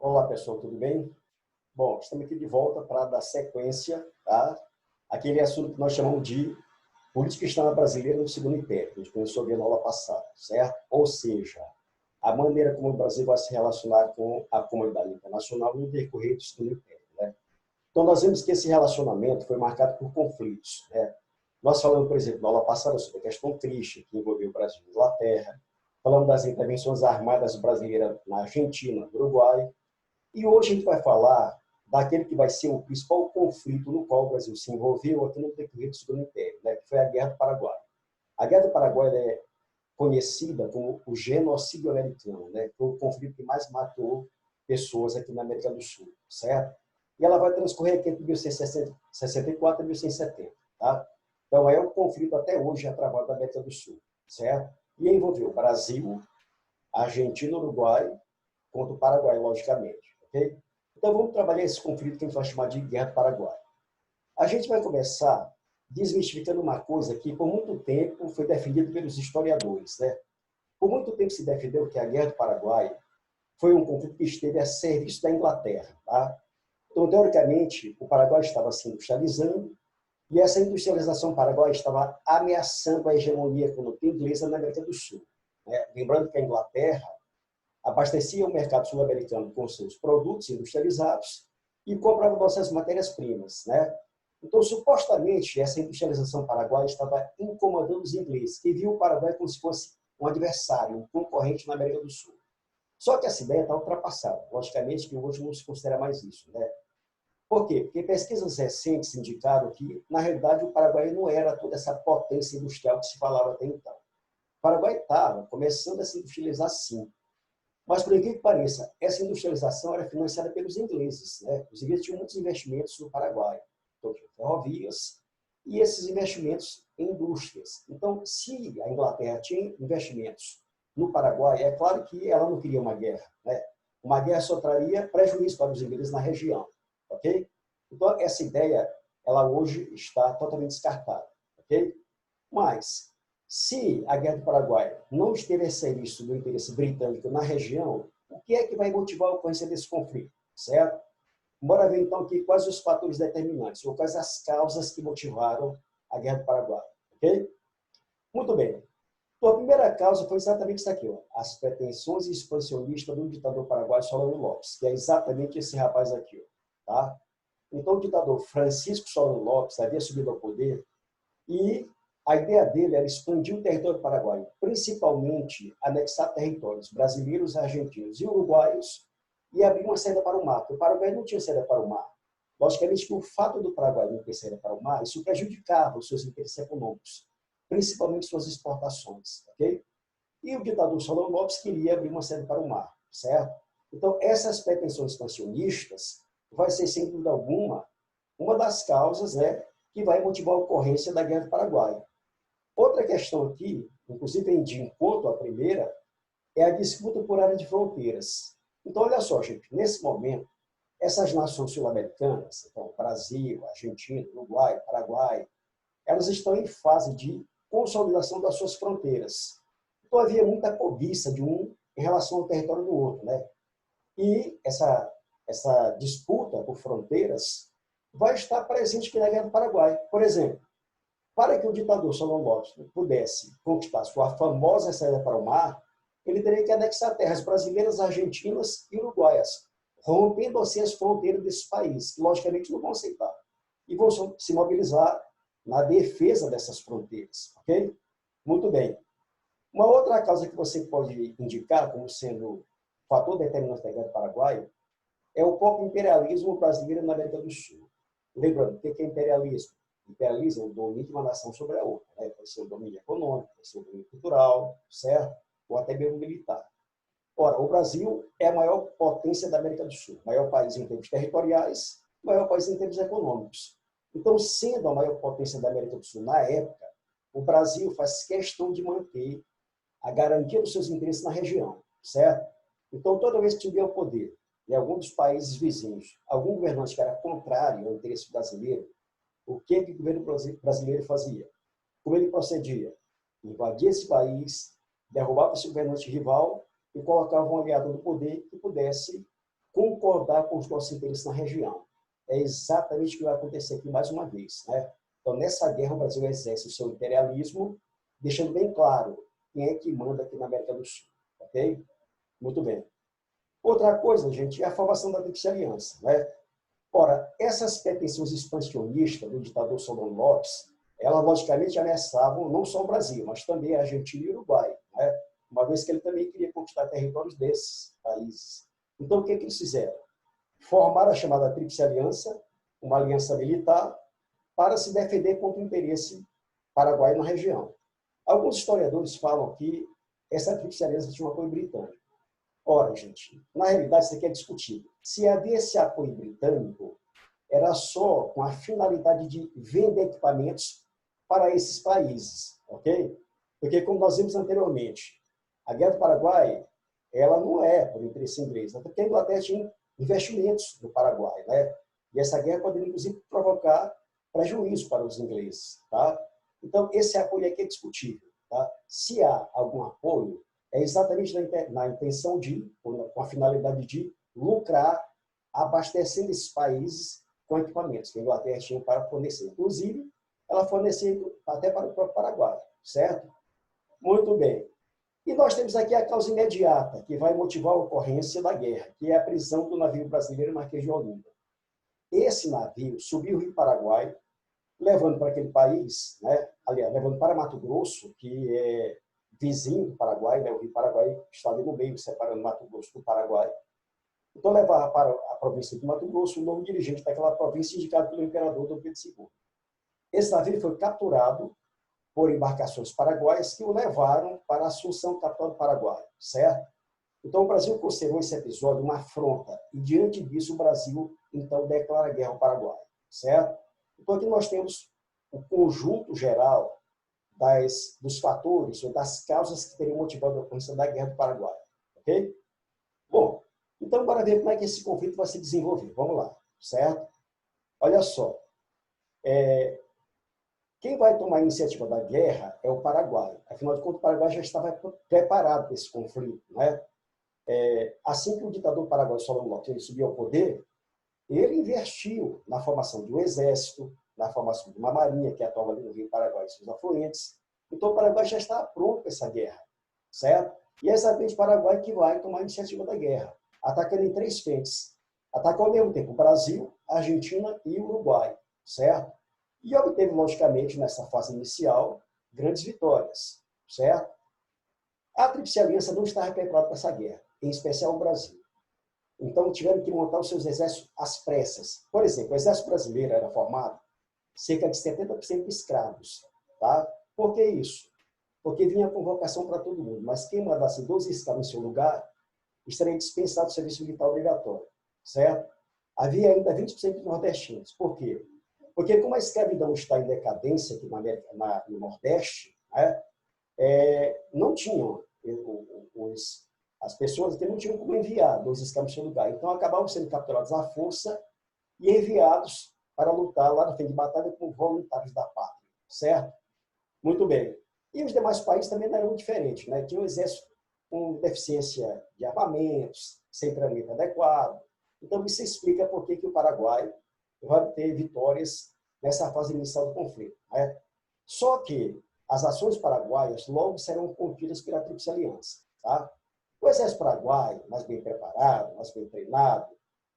Olá, pessoal, tudo bem? Bom, estamos aqui de volta para dar sequência, tá? Aquele assunto que nós chamamos de política externa brasileira no segundo império, que a gente começou a ver na aula passada, certo? Ou seja, a maneira como o Brasil vai se relacionar com a comunidade internacional no decorrer do segundo império, né? Então, nós vemos que esse relacionamento foi marcado por conflitos, né? Nós falamos, por exemplo, na aula passada sobre a questão triste que envolveu o Brasil e a Inglaterra, falamos das intervenções armadas brasileiras na Argentina, no Uruguai, e hoje a gente vai falar daquele que vai ser o principal conflito no qual o Brasil se envolveu aqui no decorrer do Segundo Império, né, que foi a Guerra do Paraguai. A Guerra do Paraguai é conhecida como o genocídio americano, né, que foi o conflito que mais matou pessoas aqui na América do Sul, certo? E ela vai transcorrer aqui entre 1164 e 1170, tá? Então é um conflito até hoje travado na América do Sul, certo? E envolveu Brasil, Argentina, Uruguai, contra o Paraguai, logicamente. Okay? Então, vamos trabalhar esse conflito que a gente vai chamar de Guerra do Paraguai. A gente vai começar desmistificando uma coisa que, por muito tempo, foi defendida pelos historiadores. Né? Por muito tempo se defendeu que a Guerra do Paraguai foi um conflito que esteve a serviço da Inglaterra. Tá? Então, teoricamente, o Paraguai estava se industrializando e essa industrialização paraguaia estava ameaçando a hegemonia econômica inglesa na América do Sul. Né? Lembrando que a Inglaterra abastecia o mercado sul-americano com seus produtos industrializados e comprava nossas matérias-primas, né? Então, supostamente, essa industrialização paraguaia estava incomodando os ingleses, que viam o Paraguai como se fosse um adversário, um concorrente na América do Sul. Só que essa ideia está ultrapassada. Logicamente que hoje não se considera mais isso, né? Por quê? Porque pesquisas recentes indicaram que, na realidade, o Paraguai não era toda essa potência industrial que se falava até então. O Paraguai estava começando a se industrializar, sim, mas, por incrível que pareça, essa industrialização era financiada pelos ingleses. Né? Os ingleses tinham muitos investimentos no Paraguai, então, ferrovias, e esses investimentos em indústrias. Então, se a Inglaterra tinha investimentos no Paraguai, é claro que ela não queria uma guerra. Né? Uma guerra só traria prejuízo para os ingleses na região. Ok? Então, essa ideia, ela hoje está totalmente descartada. Ok? Mas, se a Guerra do Paraguai não esteve a serviço do interesse britânico na região, o que é que vai motivar a ocorrência desse conflito? Certo? Bora ver, então, aqui quais os fatores determinantes, ou quais as causas que motivaram a Guerra do Paraguai. Ok? Muito bem. Então, a primeira causa foi exatamente isso aqui, ó, as pretensões expansionistas do ditador paraguaio Solano Lopes, que é exatamente esse rapaz aqui. Ó, tá? Então, o ditador Francisco Solano Lopes havia subido ao poder e a ideia dele era expandir o território paraguaio, principalmente anexar territórios brasileiros, argentinos e uruguaios e abrir uma saída para o mar. O Paraguai não tinha saída para o mar. Logicamente que o fato do Paraguai não ter saída para o mar, isso prejudicava os seus interesses econômicos, principalmente suas exportações. Okay? E o ditador Solano Lopes queria abrir uma saída para o mar, certo? Então, essas pretensões expansionistas vai ser, sem dúvida alguma, uma das causas, né, que vai motivar a ocorrência da Guerra do Paraguai. Outra questão aqui, inclusive de encontro à primeira, é a disputa por área de fronteiras. Então, olha só, gente, nesse momento, essas nações sul-americanas, então, Brasil, Argentina, Uruguai, Paraguai, elas estão em fase de consolidação das suas fronteiras. Então, havia muita cobiça de um em relação ao território do outro, né? E essa disputa por fronteiras vai estar presente aqui na Guerra do Paraguai. Por exemplo, para que o ditador Solano Lopes pudesse conquistar sua famosa saída para o mar, ele teria que anexar terras brasileiras, argentinas e uruguaias, rompendo assim as fronteiras desses países, que logicamente não vão aceitar. E vão se mobilizar na defesa dessas fronteiras. Ok? Muito bem. Uma outra causa que você pode indicar como sendo fator determinante da Guerra do Paraguai é o próprio imperialismo brasileiro na América do Sul. Lembrando, o que é imperialismo? Imperialismo é o domínio de uma nação sobre a outra. Né? Pode ser o domínio econômico, pode ser o domínio cultural, certo? Ou até mesmo militar. Ora, o Brasil é a maior potência da América do Sul. Maior país em termos territoriais, maior país em termos econômicos. Então, sendo a maior potência da América do Sul na época, o Brasil faz questão de manter a garantia dos seus interesses na região, certo? Então, toda vez que tiver o poder em algum dos países vizinhos, algum governante que era contrário ao interesse brasileiro, o que o governo brasileiro fazia? Como ele procedia? Invadia esse país, derrubava esse governante rival e colocava um aliado no poder que pudesse concordar com os nossos interesses na região. É exatamente o que vai acontecer aqui mais uma vez, né? Então, nessa guerra, o Brasil exerce o seu imperialismo, deixando bem claro quem é que manda aqui na América do Sul, ok? Muito bem. Outra coisa, gente, é a formação da Tríplice Aliança, né? Ora, essas pretensões expansionistas do ditador Solano Lopes, elas logicamente ameaçavam não só o Brasil, mas também a Argentina e o Uruguai, né? Uma vez que ele também queria conquistar territórios desses países. Então, o que eles fizeram? Formaram a chamada Tríplice Aliança, uma aliança militar, para se defender contra o interesse paraguaio na região. Alguns historiadores falam que essa Tríplice Aliança tinha um apoio britânico. Ora, gente, na realidade isso aqui é discutível. Se havia esse apoio britânico, era só com a finalidade de vender equipamentos para esses países, ok? Porque, como nós vimos anteriormente, a Guerra do Paraguai, ela não é por interesse inglês, porque a Inglaterra tinha investimentos no Paraguai, né? E essa guerra poderia, inclusive, provocar prejuízo para os ingleses, tá? Então, esse apoio aqui é discutível, tá? Se há algum apoio, é exatamente na intenção de, com a finalidade de lucrar, abastecendo esses países com equipamentos que a Inglaterra tinha para fornecer. Inclusive, ela fornecia até para o próprio Paraguai, certo? Muito bem. E nós temos aqui a causa imediata, que vai motivar a ocorrência da guerra, que é a prisão do navio brasileiro Marquês de Olinda. Esse navio subiu o Rio Paraguai, levando para aquele país, né? Aliás, levando para Mato Grosso, que é vizinho do Paraguai, né? O Rio Paraguai está ali no meio, separando Mato Grosso do Paraguai. Então, levava para a província de Mato Grosso o novo dirigente daquela província, indicado pelo imperador Dom Pedro II. Esse navio foi capturado por embarcações paraguaias que o levaram para Assunção, capital do Paraguai, certo? Então, o Brasil considerou esse episódio uma afronta e, diante disso, o Brasil, então, declara guerra ao Paraguai, certo? Então, aqui nós temos o conjunto geral dos fatores ou das causas que teriam motivado a ocorrência da Guerra do Paraguai, ok? Bom, então, bora ver como é que esse conflito vai se desenvolver. Vamos lá, certo? Olha só, quem vai tomar a iniciativa da guerra é o Paraguai. Afinal de contas, o Paraguai já estava preparado para esse conflito, né? Assim que o ditador paraguaio Solano Lopes subiu ao poder, ele investiu na formação de um exército, na formação de uma marinha que atuava ali no Rio Paraguai e seus afluentes. Então, o Paraguai já está pronto para essa guerra, certo? E é exatamente o Paraguai que vai tomar a iniciativa da guerra, atacando em 3 frentes. Ataca ao mesmo tempo o Brasil, a Argentina e o Uruguai, certo? E obteve, logicamente, nessa fase inicial, grandes vitórias, certo? A Tríplice Aliança não estava preparada para essa guerra, em especial o Brasil. Então, tiveram que montar os seus exércitos às pressas. Por exemplo, o exército brasileiro era formado cerca de 70% de escravos. Tá? Por que isso? Porque vinha convocação para todo mundo, mas quem mandasse 12 escravos em seu lugar estaria dispensado do serviço militar obrigatório, certo? Havia ainda 20% de nordestinos. Por quê? Porque como a escravidão está em decadência aqui no Nordeste, né, não tinham as pessoas que não tinham como enviar 12 escravos em seu lugar. Então, acabavam sendo capturados à força e enviados para lutar lá na frente de batalha como voluntários da pátria, certo? Muito bem. E os demais países também não eram diferentes, né? Tinha um exército com deficiência de armamentos, sem treinamento adequado. Então, isso explica por que o Paraguai vai ter vitórias nessa fase inicial do conflito, né? Só que as ações paraguaias logo serão contidas pela Tríplice Aliança, tá? O exército paraguaio, mais bem preparado, mais bem treinado,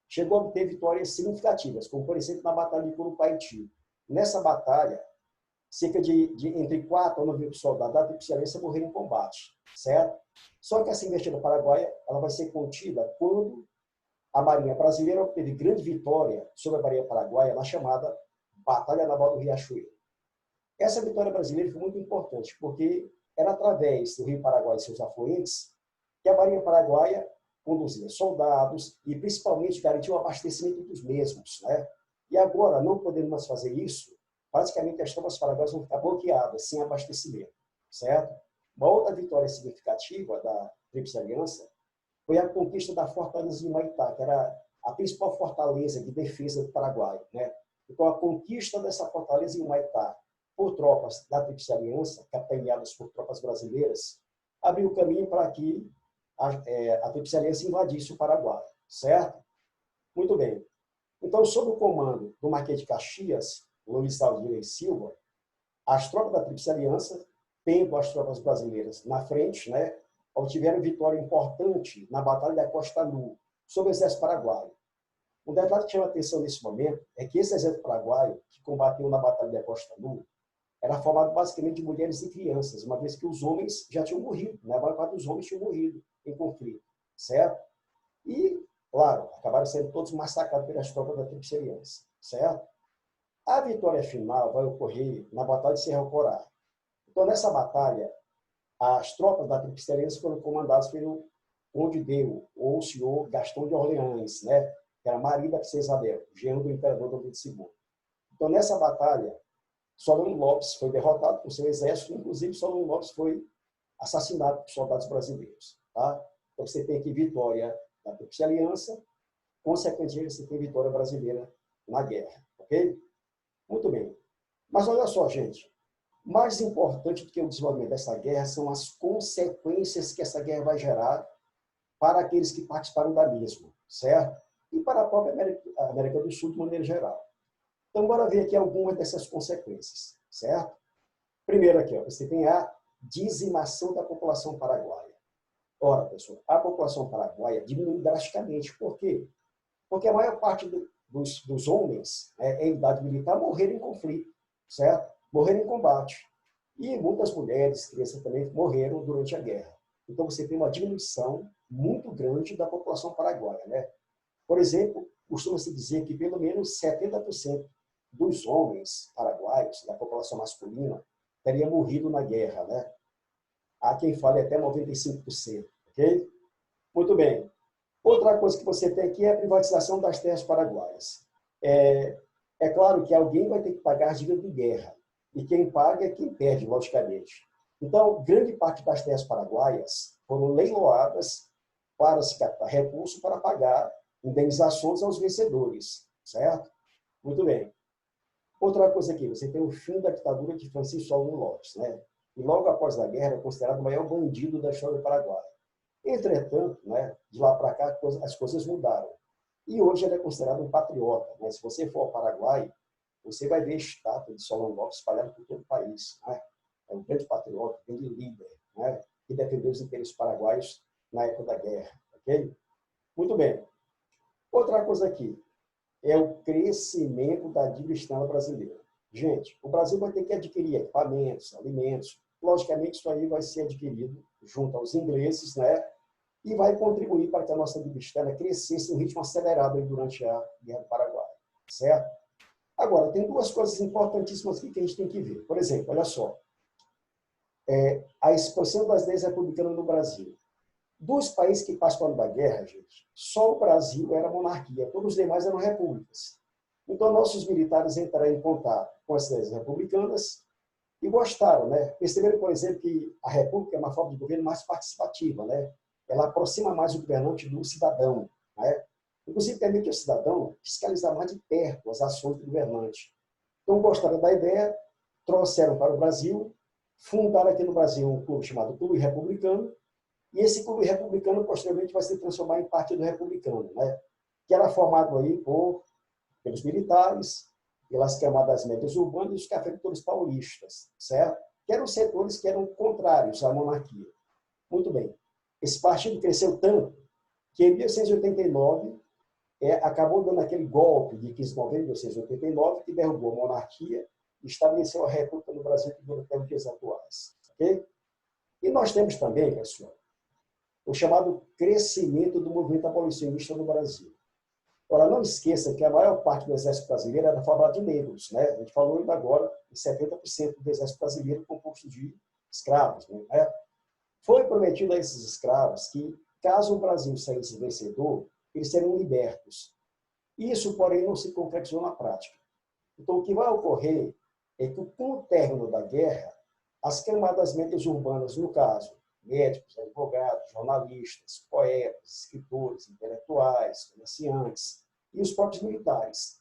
chegou a obter vitórias significativas, como, por exemplo, na Batalha de Curupaiti. Nessa batalha, cerca de entre 4 a 9 mil soldados da Tríplice Aliança morreram em combate, certo? Só que essa investida paraguaia ela vai ser contida quando a Marinha Brasileira obteve grande vitória sobre a Marinha Paraguaia na chamada Batalha Naval do Riachuelo. Essa vitória brasileira foi muito importante, porque era através do Rio Paraguai e seus afluentes que a Marinha Paraguaia conduzia soldados e, principalmente, garantia o abastecimento dos mesmos, né? E agora, não podendo mais fazer isso, praticamente as tropas paraguaias vão ficar bloqueadas, sem abastecimento, certo? Uma outra vitória significativa da Tríplice Aliança foi a conquista da fortaleza de Humaitá, que era a principal fortaleza de defesa do Paraguai, né? Então, a conquista dessa fortaleza em Humaitá por tropas da Tríplice Aliança, capitaneadas por tropas brasileiras, abriu o caminho para que a Tríplice Aliança invadisse o Paraguai, certo? Muito bem. Então, sob o comando do Marquês de Caxias, Luiz Aldir e Silva, as tropas da Tríplice Aliança, tendo as tropas brasileiras na frente, né, obtiveram vitória importante na Batalha da Costa Nu, sobre o exército paraguaio. Um detalhe que chama a atenção nesse momento é que esse exército paraguaio, que combateu na Batalha da Costa Nu, era formado basicamente de mulheres e crianças, uma vez que os homens já tinham morrido, né? A maior parte dos homens tinham morrido em conflito, certo? E, claro, acabaram sendo todos massacrados pelas tropas da Tríplice Aliança, certo? A vitória final vai ocorrer na Batalha de Cerro Corá. Então, nessa batalha, as tropas da Tríplice Aliança foram comandadas pelo Conde Deu, ou o senhor Gastão de Orleans, né? Que era marido da princesa Isabel, genro do imperador Dom Pedro II. Então, nessa batalha, Solano Lopes foi derrotado por seu exército, inclusive Solano Lopes foi assassinado por soldados brasileiros. Tá? Então, você tem aqui vitória da Tríplice Aliança, consequentemente, você tem vitória brasileira na guerra. Ok? Muito bem. Mas olha só, gente. Mais importante do que o desenvolvimento dessa guerra são as consequências que essa guerra vai gerar para aqueles que participaram da mesma, certo? E para a própria América do Sul, de maneira geral. Então, bora ver aqui algumas dessas consequências, certo? Primeiro aqui, ó, você tem a dizimação da população paraguaia. Ora, pessoal, a população paraguaia diminui drasticamente. Por quê? Porque a maior parte dos homens, né, em idade militar morreram em conflito, certo? Morreram em combate. E muitas mulheres, crianças também morreram durante a guerra. Então, você tem uma diminuição muito grande da população paraguaia, né? Por exemplo, costuma-se dizer que pelo menos 70% dos homens paraguaios, da população masculina, teria morrido na guerra, né? Há quem fale até 95%, ok? Muito bem. Outra coisa que você tem aqui é a privatização das terras paraguaias. É claro que alguém vai ter que pagar as dívidas de guerra, e quem paga é quem perde, logicamente. Então, grande parte das terras paraguaias foram leiloadas para se captar recursos para pagar indenizações aos vencedores, certo? Muito bem. Outra coisa aqui, você tem o fim da ditadura de Francisco Solano Lopes, né? E logo após a guerra é considerado o maior bandido da história do Paraguai. Entretanto, né, de lá para cá as coisas mudaram. E hoje ele é considerado um patriota, né? Se você for ao Paraguai, você vai ver estátua de Solano Lopes espalhada por todo o país, né? É um grande patriota, um grande líder, né? Que defendeu os interesses paraguaios na época da guerra, ok? Muito bem. Outra coisa aqui é o crescimento da dívida externa brasileira. Gente, o Brasil vai ter que adquirir equipamentos, alimentos. Logicamente, isso aí vai ser adquirido junto aos ingleses, né? E vai contribuir para que a nossa dívida externa crescesse em um ritmo acelerado durante a Guerra do Paraguai, certo? Agora, tem duas coisas importantíssimas aqui que a gente tem que ver. Por exemplo, olha só. A expansão das leis republicanas no Brasil. Dos países que participaram da guerra, gente, só o Brasil era monarquia, todos os demais eram repúblicas. Então, nossos militares entraram em contato com as leis republicanas e gostaram, né? Perceberam, por exemplo, que a república é uma forma de governo mais participativa, né? Ela aproxima mais o governante do cidadão, né? Inclusive, permite ao cidadão fiscalizar mais de perto as ações do governante. Então, gostaram da ideia, trouxeram para o Brasil, fundaram aqui no Brasil um clube chamado Clube Republicano, e esse clube republicano, posteriormente, vai se transformar em Partido Republicano, né? Que era formado aí pelos militares, pelas camadas médias urbanas e os cafeicultores paulistas, certo? Que eram setores que eram contrários à monarquia. Muito bem. Esse partido cresceu tanto que, em 1889, acabou dando aquele golpe de 15 de novembro de 1889, que derrubou a monarquia e estabeleceu a república no Brasil, que dura até os dias atuais. Okay? E nós temos também, pessoal, o chamado crescimento do movimento abolicionista no Brasil. Ora, não esqueça que a maior parte do exército brasileiro era formado de negros, né? A gente falou ainda agora em 70% do exército brasileiro composto de escravos, né? Foi prometido a esses escravos que, caso o Brasil saísse vencedor, eles seriam libertos. Isso, porém, não se concretizou na prática. Então, o que vai ocorrer é que, com o término da guerra, as camadas médias urbanas, no caso, médicos, advogados, jornalistas, poetas, escritores, intelectuais, comerciantes e os próprios militares,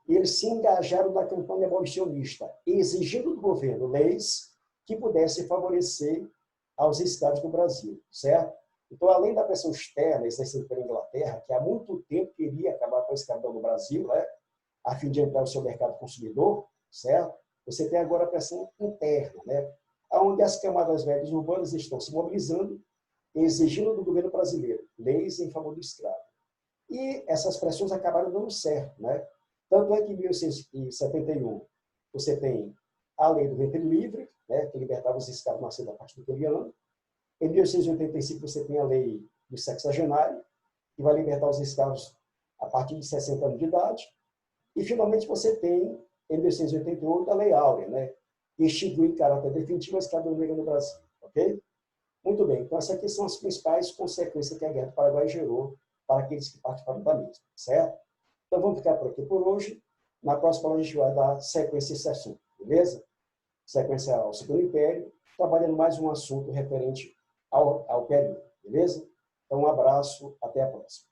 eles se engajaram na campanha abolicionista, exigindo do governo leis que pudessem favorecer aos escravos do Brasil, certo? Então, além da pressão externa exercida pela Inglaterra, que há muito tempo queria acabar com a escravidão no Brasil, né, a fim de entrar no seu mercado consumidor, certo? Você tem agora a pressão interna, né, onde as camadas médias urbanas estão se mobilizando e exigindo do governo brasileiro leis em favor do escravo. E essas pressões acabaram dando certo, né? Tanto é que em 1871 você tem a lei do ventre livre, né, que libertava os escravos nascidos a partir daquele ano. Em 1885 você tem a lei do sexagenário, que vai libertar os escravos a partir de 60 anos de idade. E, finalmente, você tem, em 1888, a Lei Áurea, né, que institui em caráter definitivo a escravidão negra no Brasil. Ok? Muito bem. Então, essas aqui são as principais consequências que a Guerra do Paraguai gerou para aqueles que participaram da mesma. Certo? Então, vamos ficar por aqui por hoje. Na próxima aula, a gente vai dar sequência a esse assunto. Beleza? Sequência ao Segundo Império, trabalhando mais um assunto referente ao período. Beleza? Então, um abraço. Até a próxima.